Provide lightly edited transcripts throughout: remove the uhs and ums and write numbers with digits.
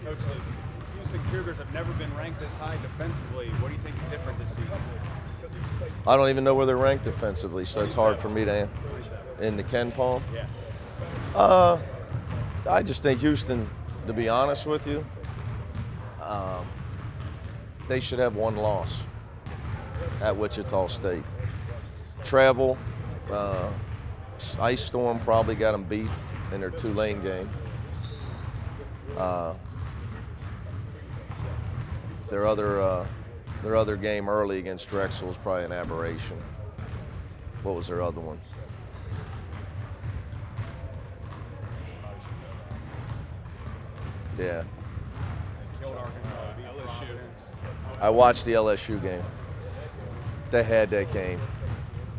Coach, the Houston Cougars have never been ranked this high defensively. What do you think is different this season? I don't even know where they're ranked defensively, so it's hard for me to in the Ken Palm. Yeah. I just think Houston, to be honest with you, they should have one loss at Wichita State. Travel, ice storm probably got them beat in their Tulane game. Their other game early against Drexel was probably an aberration. What was their other one? Yeah. I watched the LSU game. They had that game.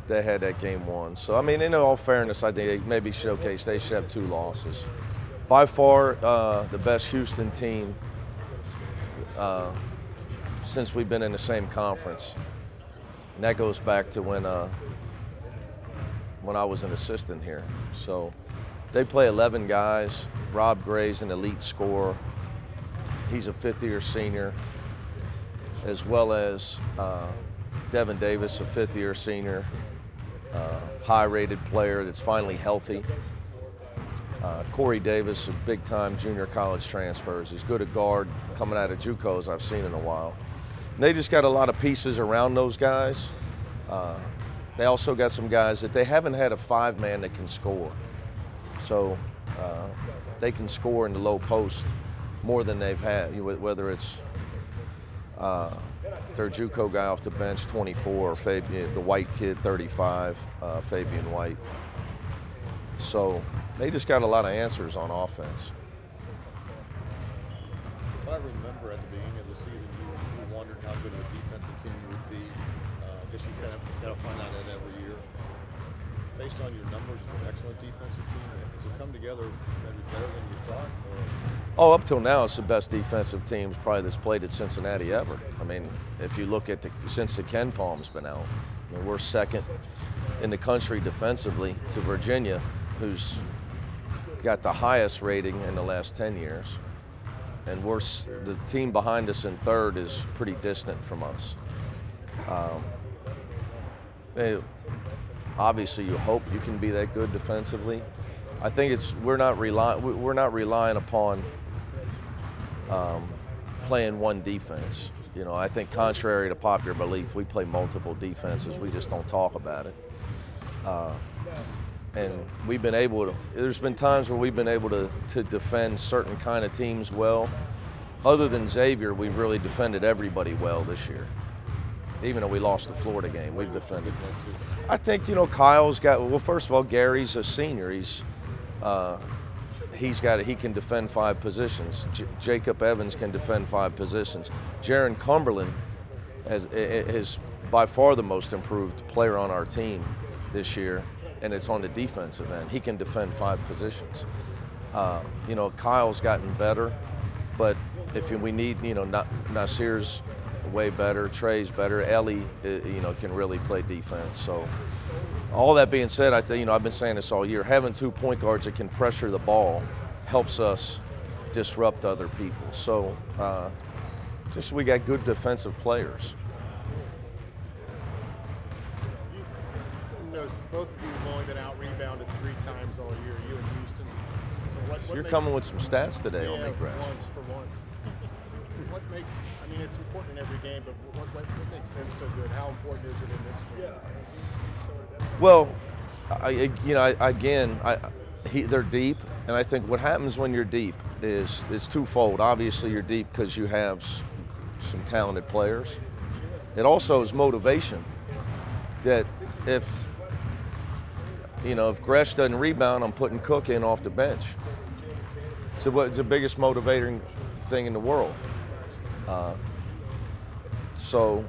They had that game won. So, I mean, in all fairness, I think they maybe showcase they should have 2 losses. By far, the best Houston team since we've been in the same conference. And that goes back to when I was an assistant here. So they play 11 guys. Rob Gray's an elite scorer. He's a 5th-year senior, as well as Devin Davis, a 5th-year senior, high-rated player that's finally healthy. Corey Davis, a big-time junior college transfers. He's good at guard, coming out of JUCOs I've seen in a while. And they just got a lot of pieces around those guys. They also got some guys that they haven't had a 5-man that can score. So they can score in the low post more than they've had, whether it's their JUCO guy off the bench, 24, or Fabian, the white kid, 35, Fabian White. So they just got a lot of answers on offense. If I remember at the beginning of the season, you wondered how good of a defensive team you would be. I guess you kind of got to find out that every year. Based on your numbers, you're an excellent defensive team. Has it come together maybe better than you thought? Oh, up till now, it's the best defensive team probably that's played at Cincinnati ever. I mean, if you look at since the Ken Palm's been out, I mean, we're second in the country defensively to Virginia, who's got the highest rating in the last 10 years. And the team behind us in third is pretty distant from us. Obviously, you hope you can be that good defensively. I think we're not relying upon playing one defense. You know, I think contrary to popular belief, we play multiple defenses. We just don't talk about it. And we've been able to. There's been times where we've been able to defend certain kind of teams well. Other than Xavier, we've really defended everybody well this year. Even though we lost the Florida game, we've defended. I think, you know, Kyle's got, well, first of all, Gary's a senior. He can defend 5 positions. Jacob Evans can defend 5 positions. Jaron Cumberland is by far the most improved player on our team this year, and it's on the defensive end. He can defend 5 positions. You know, Kyle's gotten better, but if we need, you know, Nasir's way better, Trey's better, Ellie, you know, can really play defense. So all that being said, I think, you know, I've been saying this all year, having 2 point guards that can pressure the ball helps us disrupt other people. So just we got good defensive players. You know, both of you have only been out-rebounded 3 times all year, you and Houston. So You're coming with some stats today on me, Brad. For once. What makes, I mean, it's important in every game, but what makes them so good? How important is it in this game? Well, they're deep, and I think what happens when you're deep is twofold. Obviously, you're deep because you have some talented players. It also is motivation. That if Gresh doesn't rebound, I'm putting Cook in off the bench. So what's the biggest motivating thing in the world? So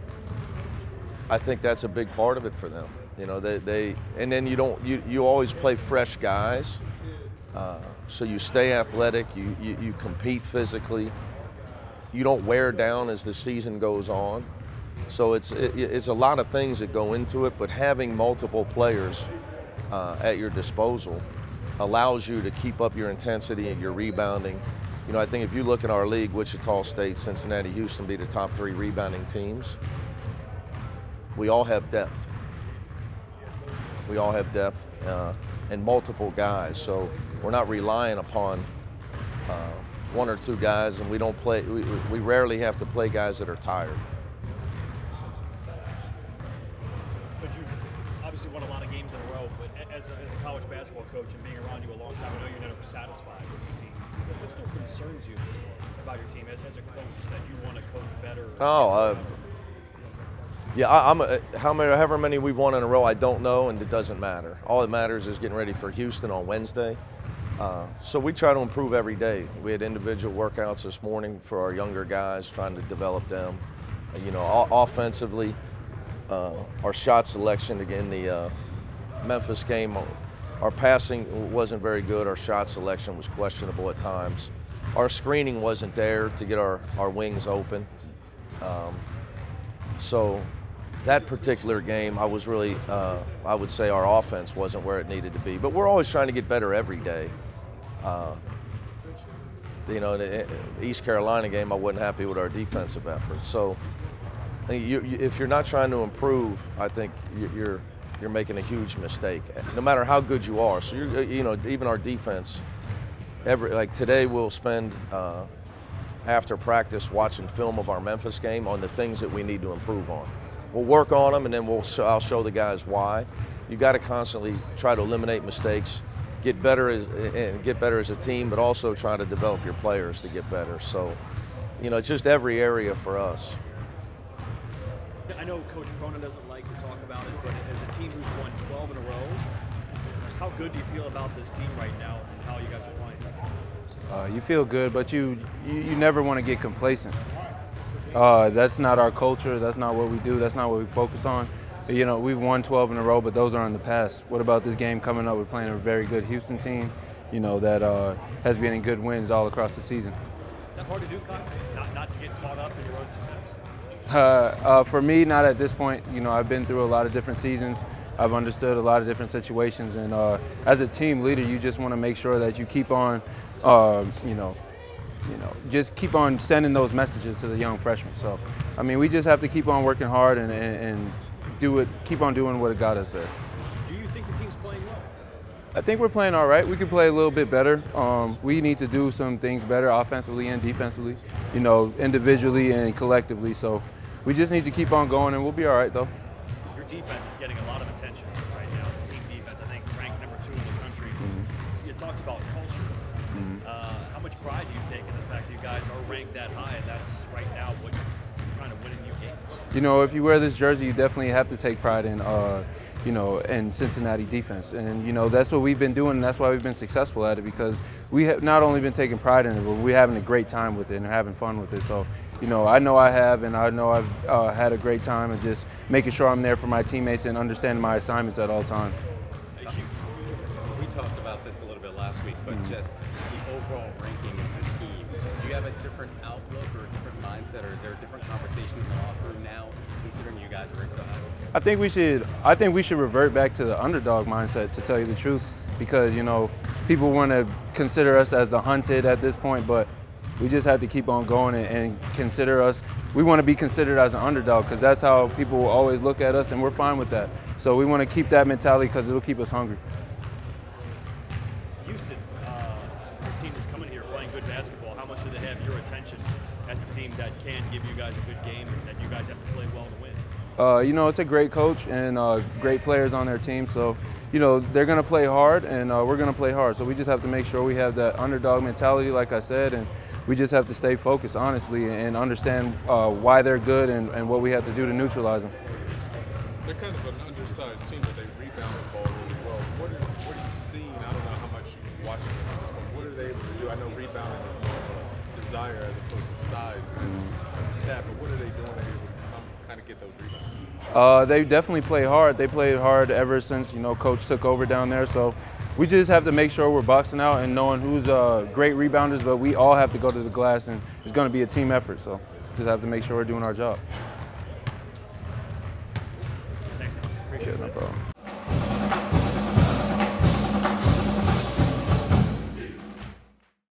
I think that's a big part of it for them. You know, and then you always play fresh guys, so you stay athletic, you compete physically, you don't wear down as the season goes on. So it's a lot of things that go into it, but having multiple players at your disposal allows you to keep up your intensity and your rebounding You know, I think if you look at our league, Wichita State, Cincinnati, Houston be the top 3 rebounding teams. We all have depth. We all have depth and multiple guys, so we're not relying upon 1 or 2 guys, and we don't play. We rarely have to play guys that are tired. But you obviously won a lot of games in a row. But as a college basketball coach and being around you a long time, I know you're never satisfied with your team. What still concerns you about your team as a coach that you want to coach better? Yeah, however many we've won in a row, I don't know, and it doesn't matter. All that matters is getting ready for Houston on Wednesday. So we try to improve every day. We had individual workouts this morning for our younger guys, trying to develop them. You know, offensively, our shot selection again, the Memphis game, our passing wasn't very good. Our shot selection was questionable at times. Our screening wasn't there to get our wings open. So that particular game, I was really, I would say our offense wasn't where it needed to be. But we're always trying to get better every day. You know, the East Carolina game, I wasn't happy with our defensive effort. So if you're not trying to improve, I think you're making a huge mistake, no matter how good you are. So you know, even our defense, like today we'll spend after practice watching film of our Memphis game on the things that we need to improve on. We'll work on them, and then I'll show the guys why. You got to constantly try to eliminate mistakes, get better as a team, but also try to develop your players to get better. So, you know, it's just every area for us. I know Coach Cronin doesn't like to talk about it, but as a team who's won 12 in a row, how good do you feel about this team right now and how you guys are playing? You feel good, but you never want to get complacent. That's not our culture. That's not what we do. That's not what we focus on. You know, we've won 12 in a row, but those are in the past. What about this game coming up? We're playing a very good Houston team, you know, that has been in good wins all across the season. Is that hard to do, Kyle? Not to get caught up in your own success? For me, not at this point. You know, I've been through a lot of different seasons. I've understood a lot of different situations, and as a team leader, you just want to make sure that you keep on, just keep on sending those messages to the young freshmen. So, I mean, we just have to keep on working hard and do it. Keep on doing what got us there. Do you think the team's playing well? I think we're playing all right. We could play a little bit better. We need to do some things better offensively and defensively, you know, individually and collectively. So we just need to keep on going, and we'll be all right, though. Your defense is getting a lot of attention right now. It's a team defense, I think, ranked number 2 in the country. Mm-hmm. You talked about culture. Mm-hmm. How much pride do you take in the fact that you guys are ranked that high, and that's right now what kind of winning you games? You know, if you wear this jersey, you definitely have to take pride in, you know, in Cincinnati defense. And, you know, that's what we've been doing, and that's why we've been successful at it, because we have not only been taking pride in it, but we're having a great time with it and having fun with it. So, you know I have, and I know I've had a great time, and just making sure I'm there for my teammates and understanding my assignments at all times. Thank you. We talked about this a little bit last week, but just the overall ranking of the team. Do you have a different outlook or a different mindset, or is there a different conversation in the locker room now, considering you guys are ranked so high? I think we should revert back to the underdog mindset, to tell you the truth, because, you know, people want to consider us as the hunted at this point, but we just have to keep on going and consider us. We want to be considered as an underdog, because that's how people will always look at us, and we're fine with that. So we want to keep that mentality, because it'll keep us hungry. Houston, the team that's coming here playing good basketball, how much do they have your attention as a team that can give you guys a good game and that you guys have to play well to win? You know, it's a great coach and great players on their team. So, you know, they're going to play hard, and we're going to play hard. So we just have to make sure we have that underdog mentality, like I said, and we just have to stay focused, honestly, and understand why they're good and what we have to do to neutralize them. They're kind of an undersized team, but they rebound the ball really well. What are you seeing? I don't know how much you've watched them at this point. What are they able to do? I know rebounding is more of a desire as opposed to size kind of stat, but what are they doing to be able to kind of get those rebounds? They definitely play hard. They played hard ever since, you know, Coach took over down there. So we just have to make sure we're boxing out and knowing who's great rebounders, but we all have to go to the glass, and it's going to be a team effort. So just have to make sure we're doing our job. Thanks, Coach. Appreciate it. No problem.